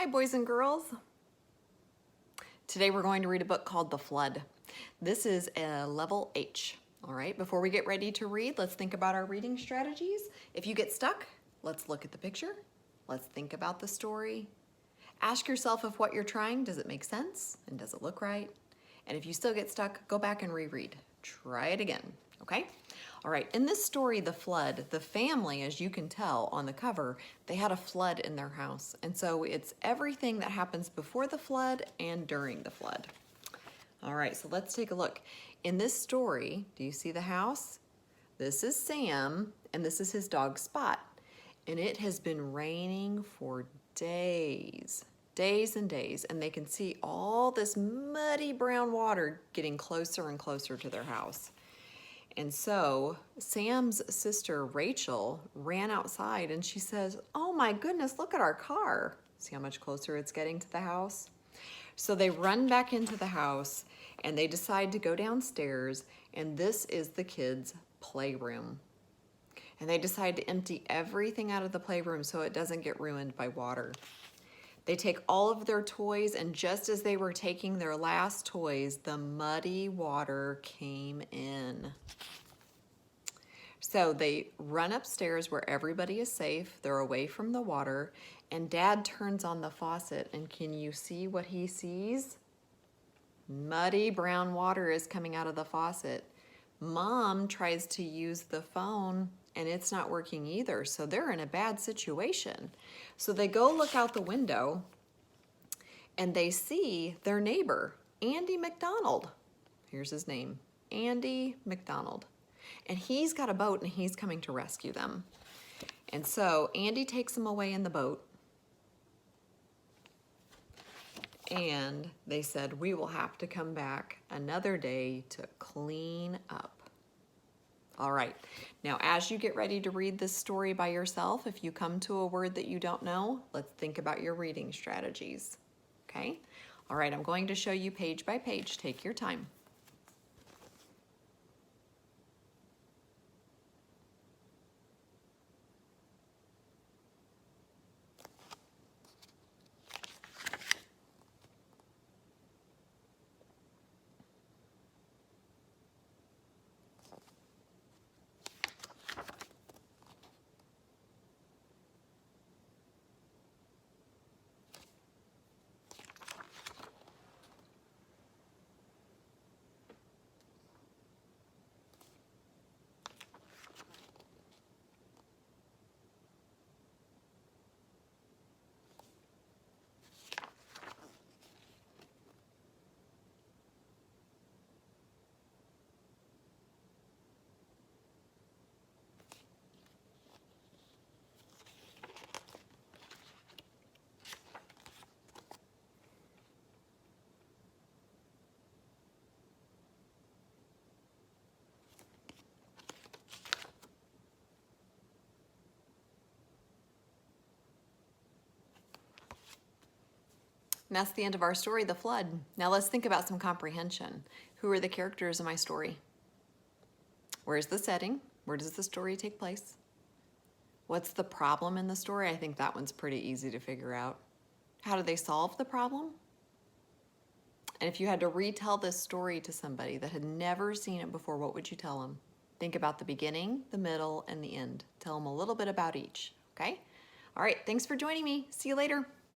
boys and girls. Today we're going to read a book called The Flood. This is a level H. All right, before we get ready to read, let's think about our reading strategies. If you get stuck, let's look at the picture. Let's think about the story. Ask yourself if what you're trying, does it make sense? And does it look right? And if you still get stuck, go back and reread. Try it again, okay? All right, in this story, The Flood, the family, as you can tell on the cover, they had a flood in their house. And so it's everything that happens before the flood and during the flood. All right, so let's take a look. In this story, do you see the house? This is Sam, and this is his dog Spot. And it has been raining for days and days, and they can see all this muddy brown water getting closer and closer to their house. And so Sam's sister Rachel ran outside and she says, "Oh my goodness, look at our car." See how much closer it's getting to the house? So they run back into the house and they decide to go downstairs, and this is the kids' playroom. And they decide to empty everything out of the playroom so it doesn't get ruined by water. They take all of their toys, and just as they were taking their last toys, the muddy water came in. So they run upstairs where everybody is safe. They're away from the water, and Dad turns on the faucet, and can you see what he sees? Muddy brown water is coming out of the faucet. Mom tries to use the phone, and it's not working either, so they're in a bad situation. So they go look out the window, and they see their neighbor, Andy McDonald. Here's his name, Andy McDonald. And he's got a boat, and he's coming to rescue them. And so Andy takes them away in the boat, and they said, "We will have to come back another day to clean up." All right, now as you get ready to read this story by yourself, if you come to a word that you don't know, let's think about your reading strategies, okay? All right, I'm going to show you page by page. Take your time. And that's the end of our story, The Flood. Now let's think about some comprehension. Who are the characters in my story? Where's the setting? Where does the story take place? What's the problem in the story? I think that one's pretty easy to figure out. How do they solve the problem? And if you had to retell this story to somebody that had never seen it before, what would you tell them? Think about the beginning, the middle, and the end. Tell them a little bit about each, okay? All right, thanks for joining me. See you later.